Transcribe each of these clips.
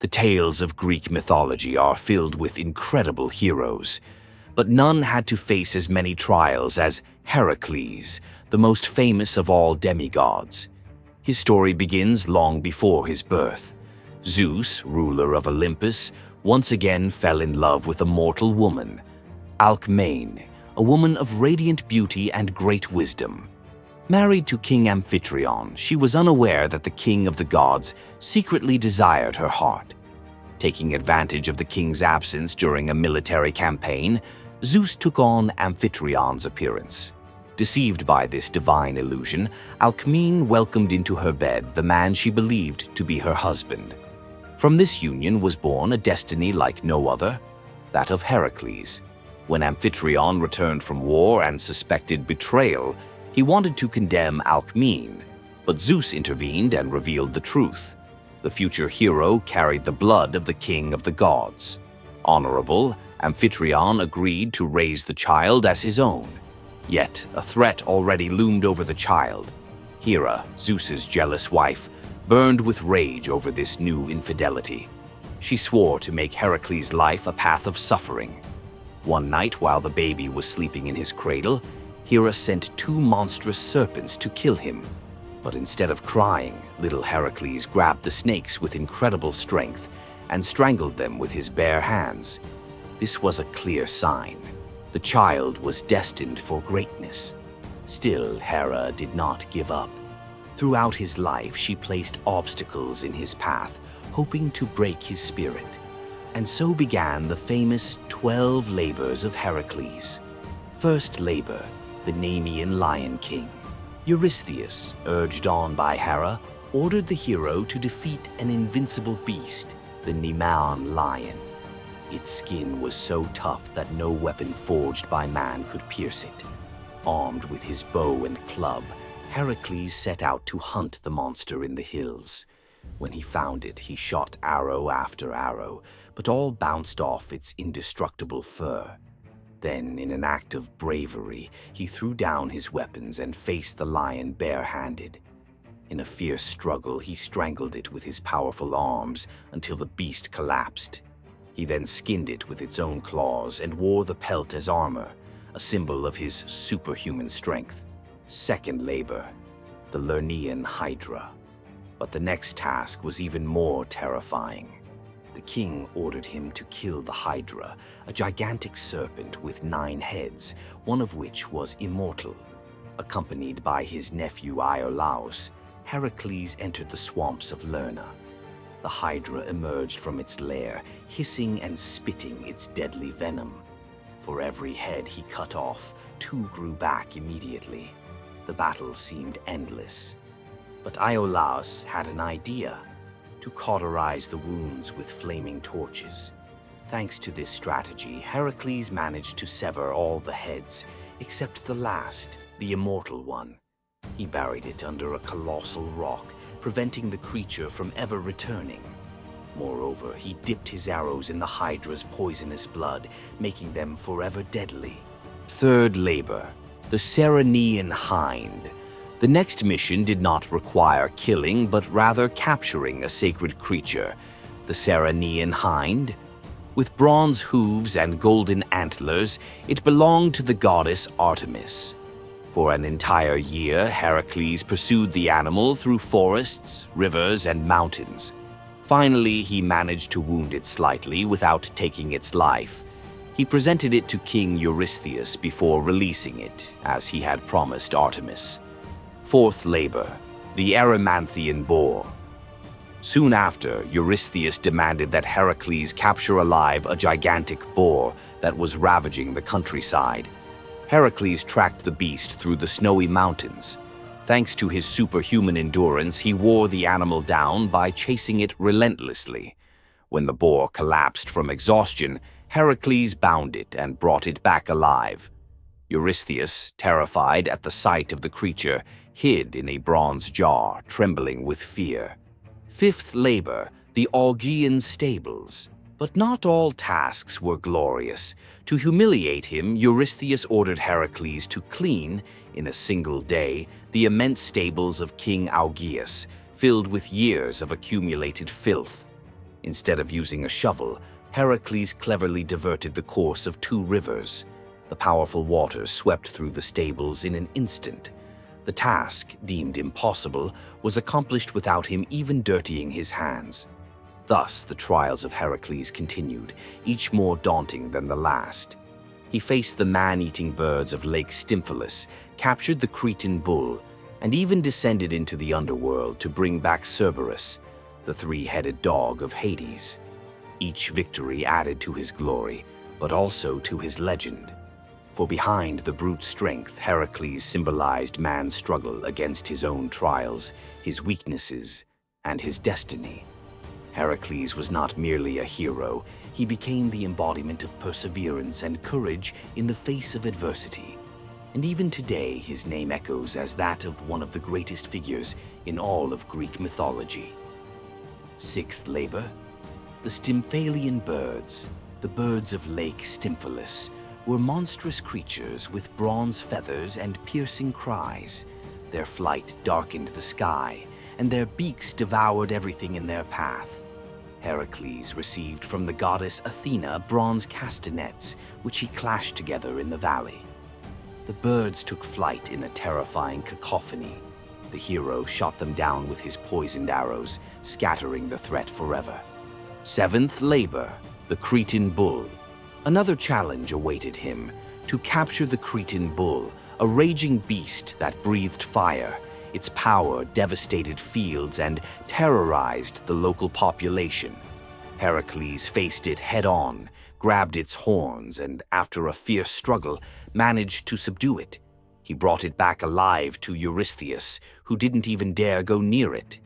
The tales of Greek mythology are filled with incredible heroes, but none had to face as many trials as Heracles, the most famous of all demigods. His story begins long before his birth. Zeus, ruler of Olympus, once again fell in love with a mortal woman, Alcmene, a woman of radiant beauty and great wisdom. Married to King Amphitryon, she was unaware that the king of the gods secretly desired her heart. Taking advantage of the king's absence during a military campaign, Zeus took on Amphitryon's appearance. Deceived by this divine illusion, Alcmene welcomed into her bed the man she believed to be her husband. From this union was born a destiny like no other, that of Heracles. When Amphitryon returned from war and suspected betrayal, he wanted to condemn Alcmene, but Zeus intervened and revealed the truth. The future hero carried the blood of the king of the gods. Honorable, Amphitryon agreed to raise the child as his own. Yet a threat already loomed over the child. Hera, Zeus's jealous wife, burned with rage over this new infidelity. She swore to make Heracles' life a path of suffering. One night, while the baby was sleeping in his cradle, Hera sent two monstrous serpents to kill him. But instead of crying, little Heracles grabbed the snakes with incredible strength and strangled them with his bare hands. This was a clear sign. The child was destined for greatness. Still, Hera did not give up. Throughout his life, she placed obstacles in his path, hoping to break his spirit. And so began the famous 12 Labors of Heracles. First labor, the Nemean Lion King. Eurystheus, urged on by Hera, ordered the hero to defeat an invincible beast, the Nemean Lion. Its skin was so tough that no weapon forged by man could pierce it. Armed with his bow and club, Heracles set out to hunt the monster in the hills. When he found it, he shot arrow after arrow, but all bounced off its indestructible fur. Then, in an act of bravery, he threw down his weapons and faced the lion barehanded. In a fierce struggle, he strangled it with his powerful arms until the beast collapsed. He then skinned it with its own claws and wore the pelt as armor, a symbol of his superhuman strength. Second labor, the Lernaean Hydra. But the next task was even more terrifying. The king ordered him to kill the Hydra, a gigantic serpent with 9 heads, one of which was immortal. Accompanied by his nephew Iolaus, Heracles entered the swamps of Lerna. The Hydra emerged from its lair, hissing and spitting its deadly venom. For every head he cut off, 2 grew back immediately. The battle seemed endless. But Iolaus had an idea: to cauterize the wounds with flaming torches. Thanks to this strategy, Heracles managed to sever all the heads, except the last, the immortal one. He buried it under a colossal rock, preventing the creature from ever returning. Moreover, he dipped his arrows in the Hydra's poisonous blood, making them forever deadly. Third labor, the Ceryneian Hind. The next mission did not require killing, but rather capturing a sacred creature, the Ceryneian Hind. With bronze hooves and golden antlers, it belonged to the goddess Artemis. For an entire year, Heracles pursued the animal through forests, rivers, and mountains. Finally, he managed to wound it slightly without taking its life. He presented it to King Eurystheus before releasing it, as he had promised Artemis. Fourth labor, the Erymanthian Boar. Soon after, Eurystheus demanded that Heracles capture alive a gigantic boar that was ravaging the countryside. Heracles tracked the beast through the snowy mountains. Thanks to his superhuman endurance, he wore the animal down by chasing it relentlessly. When the boar collapsed from exhaustion, Heracles bound it and brought it back alive. Eurystheus, terrified at the sight of the creature, hid in a bronze jar, trembling with fear. Fifth labor, the Augean Stables. But not all tasks were glorious. To humiliate him, Eurystheus ordered Heracles to clean, in a single day, the immense stables of King Augeas, filled with years of accumulated filth. Instead of using a shovel, Heracles cleverly diverted the course of two rivers. The powerful waters swept through the stables in an instant. The task, deemed impossible, was accomplished without him even dirtying his hands. Thus, the trials of Heracles continued, each more daunting than the last. He faced the man-eating birds of Lake Stymphalian, captured the Cretan Bull, and even descended into the Underworld to bring back Cerberus, the three-headed dog of Hades. Each victory added to his glory, but also to his legend. For behind the brute strength, Heracles symbolized man's struggle against his own trials, his weaknesses, and his destiny. Heracles was not merely a hero, he became the embodiment of perseverance and courage in the face of adversity. And even today, his name echoes as that of one of the greatest figures in all of Greek mythology. Sixth labor. The Stymphalian Birds, the birds of Lake Stymphalian, were monstrous creatures with bronze feathers and piercing cries. Their flight darkened the sky, and their beaks devoured everything in their path. Heracles received from the goddess Athena bronze castanets, which he clashed together in the valley. The birds took flight in a terrifying cacophony. The hero shot them down with his poisoned arrows, scattering the threat forever. Seventh labor, the Cretan Bull. Another challenge awaited him: to capture the Cretan Bull, a raging beast that breathed fire. Its power devastated fields and terrorized the local population. Heracles faced it head-on, grabbed its horns, and after a fierce struggle, managed to subdue it. He brought it back alive to Eurystheus, who didn't even dare go near it.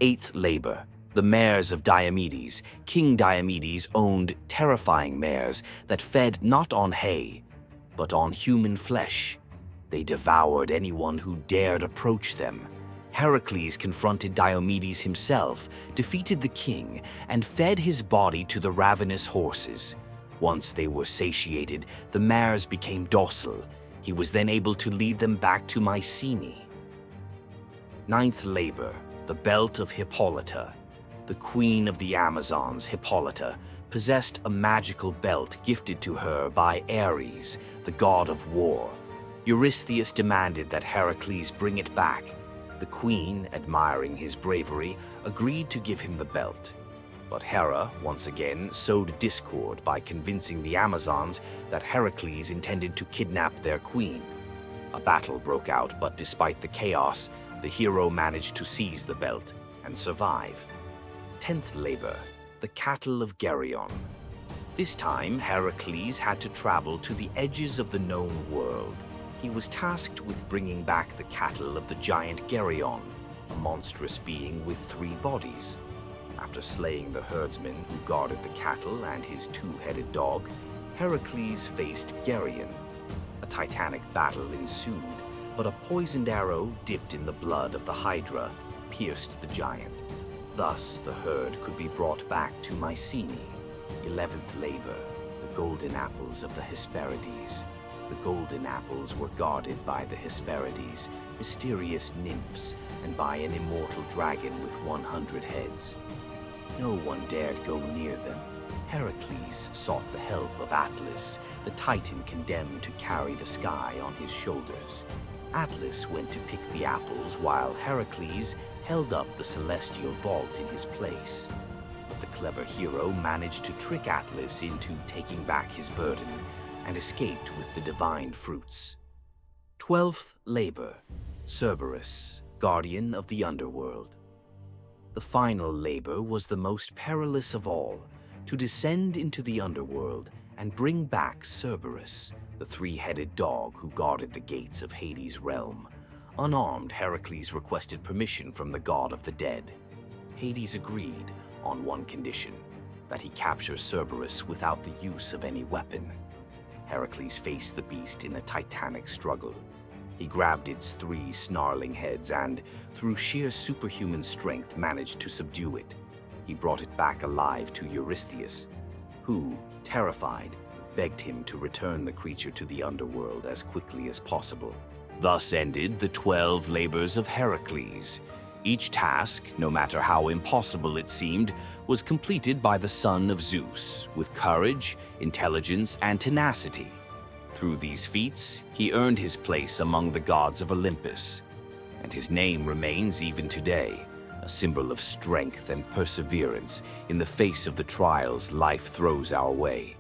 Eighth labor, the Mares of Diomedes. King Diomedes owned terrifying mares that fed not on hay, but on human flesh. They devoured anyone who dared approach them. Heracles confronted Diomedes himself, defeated the king, and fed his body to the ravenous horses. Once they were satiated, the mares became docile. He was then able to lead them back to Mycenae. Ninth labor, the Belt of Hippolyta. The queen of the Amazons, Hippolyta, possessed a magical belt gifted to her by Ares, the god of war. Eurystheus demanded that Heracles bring it back. The queen, admiring his bravery, agreed to give him the belt. But Hera, once again, sowed discord by convincing the Amazons that Heracles intended to kidnap their queen. A battle broke out, but despite the chaos, the hero managed to seize the belt and survive. Tenth labor, the Cattle of Geryon. This time, Heracles had to travel to the edges of the known world. He was tasked with bringing back the cattle of the giant Geryon, a monstrous being with 3 bodies. After slaying the herdsman who guarded the cattle and his 2-headed dog, Heracles faced Geryon. A titanic battle ensued, but a poisoned arrow dipped in the blood of the Hydra pierced the giant. Thus, the herd could be brought back to Mycenae. 11th labor, the golden apples of the Hesperides. The golden apples were guarded by the Hesperides, mysterious nymphs, and by an immortal dragon with 100 heads. No one dared go near them. Heracles sought the help of Atlas, the titan condemned to carry the sky on his shoulders. Atlas went to pick the apples while Heracles held up the celestial vault in his place. But the clever hero managed to trick Atlas into taking back his burden and escaped with the divine fruits. 12th labor, Cerberus, guardian of the Underworld. The final labor was the most perilous of all, to descend into the Underworld and bring back Cerberus, the 3-headed dog who guarded the gates of Hades' realm. Unarmed, Heracles requested permission from the god of the dead. Hades agreed on one condition, that he capture Cerberus without the use of any weapon. Heracles faced the beast in a titanic struggle. He grabbed its 3 snarling heads and, through sheer superhuman strength, managed to subdue it. He brought it back alive to Eurystheus, who, terrified, begged him to return the creature to the underworld as quickly as possible. Thus ended the 12 labors of Heracles. Each task, no matter how impossible it seemed, was completed by the son of Zeus, with courage, intelligence, and tenacity. Through these feats, he earned his place among the gods of Olympus, and his name remains even today, a symbol of strength and perseverance in the face of the trials life throws our way.